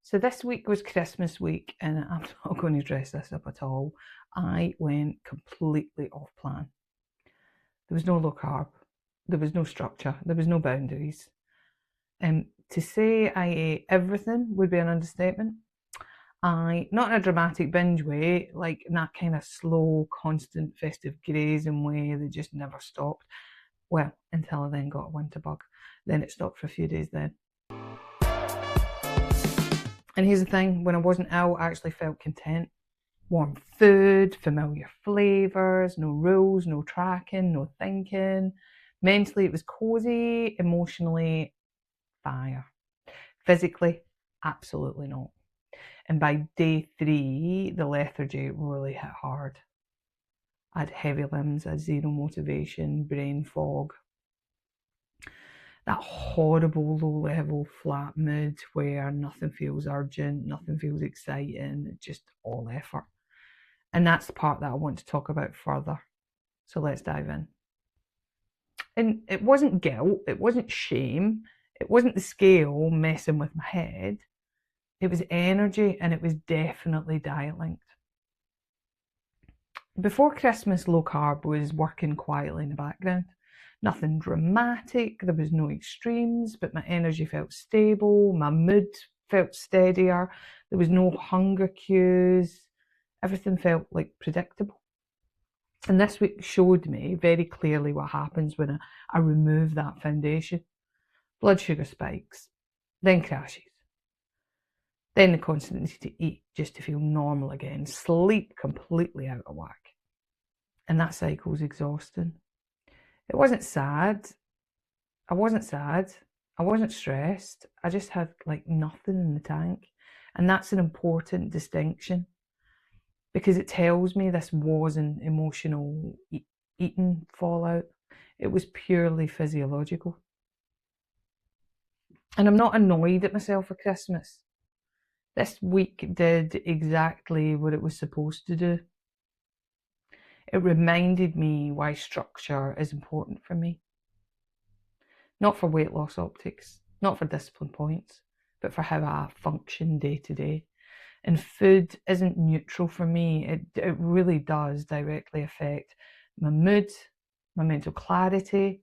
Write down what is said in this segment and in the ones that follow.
So this week was Christmas week, and I'm not going to dress this up at all. I went completely off plan. There was no low carb, there was no structure, there was no boundaries. To say I ate everything would be an understatement. Not in a dramatic binge way, like in that kind of slow, constant festive grazing way that just never stopped. Well, until I then got a winter bug. Then it stopped for a few days then. And here's the thing, when I wasn't ill, I actually felt content. Warm food, familiar flavours, no rules, no tracking, no thinking. Mentally, it was cosy. Emotionally, fire. Physically, absolutely not. And by day 3, the lethargy really hit hard. I had heavy limbs, I had zero motivation, brain fog. That horrible low-level flat mood where nothing feels urgent, nothing feels exciting, it's just all effort. And that's the part that I want to talk about further. So let's dive in. And it wasn't guilt, it wasn't shame, it wasn't the scale messing with my head. It was energy, and it was definitely diet linked. Before Christmas, low carb was working quietly in the background. Nothing dramatic, there was no extremes, but my energy felt stable, my mood felt steadier, there was no hunger cues, everything felt like predictable. And this week showed me very clearly what happens when I remove that foundation. Blood sugar spikes, then crashes. Then the constant need to eat just to feel normal again. Sleep completely out of whack. And that cycle's exhausting. It wasn't sad. I wasn't sad. I wasn't stressed. I just had like nothing in the tank. And that's an important distinction, because it tells me this wasn't emotional eating fallout. It was purely physiological. And I'm not annoyed at myself for Christmas. This week did exactly what it was supposed to do. It reminded me why structure is important for me. Not for weight loss optics, not for discipline points, but for how I function day to day. And food isn't neutral for me. It really does directly affect my mood, my mental clarity,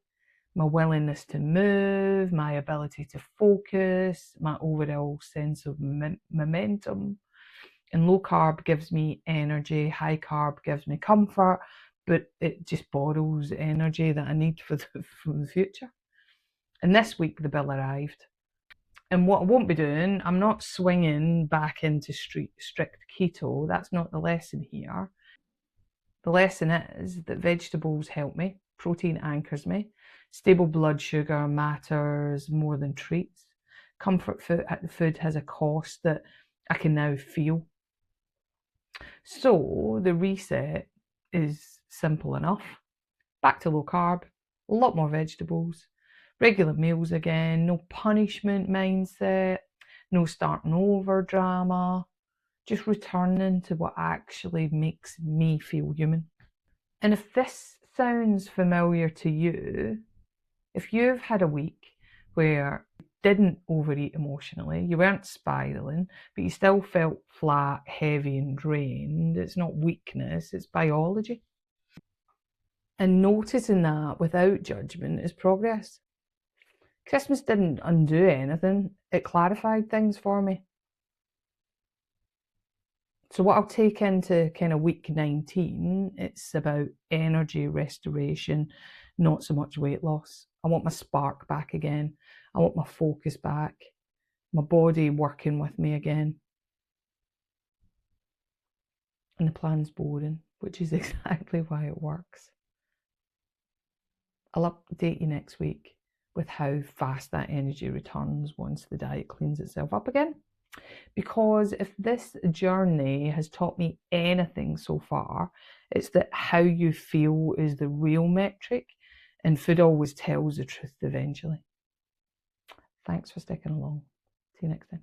my willingness to move, my ability to focus, my overall sense of momentum. And low carb gives me energy, high carb gives me comfort, but it just borrows energy that I need for the future. And this week the bill arrived. And what I won't be doing, I'm not swinging back into strict keto. That's not the lesson here. The lesson is that vegetables help me, protein anchors me, stable blood sugar matters more than treats. Comfort food has a cost that I can now feel. So the reset is simple enough. Back to low carb, a lot more vegetables, regular meals again, no punishment mindset, no starting over drama, just returning to what actually makes me feel human. And if this sounds familiar to you, if you've had a week where you didn't overeat emotionally, you weren't spiraling, but you still felt flat, heavy and drained, it's not weakness, it's biology. And noticing that without judgment is progress. Christmas didn't undo anything, it clarified things for me. So what I'll take into kind of week 19, it's about energy restoration, not so much weight loss. I want my spark back again. I want my focus back, my body working with me again. And the plan's boring, which is exactly why it works. I'll update you next week with how fast that energy returns once the diet cleans itself up again. Because if this journey has taught me anything so far, it's that how you feel is the real metric, and food always tells the truth eventually. Thanks for sticking along. See you next time.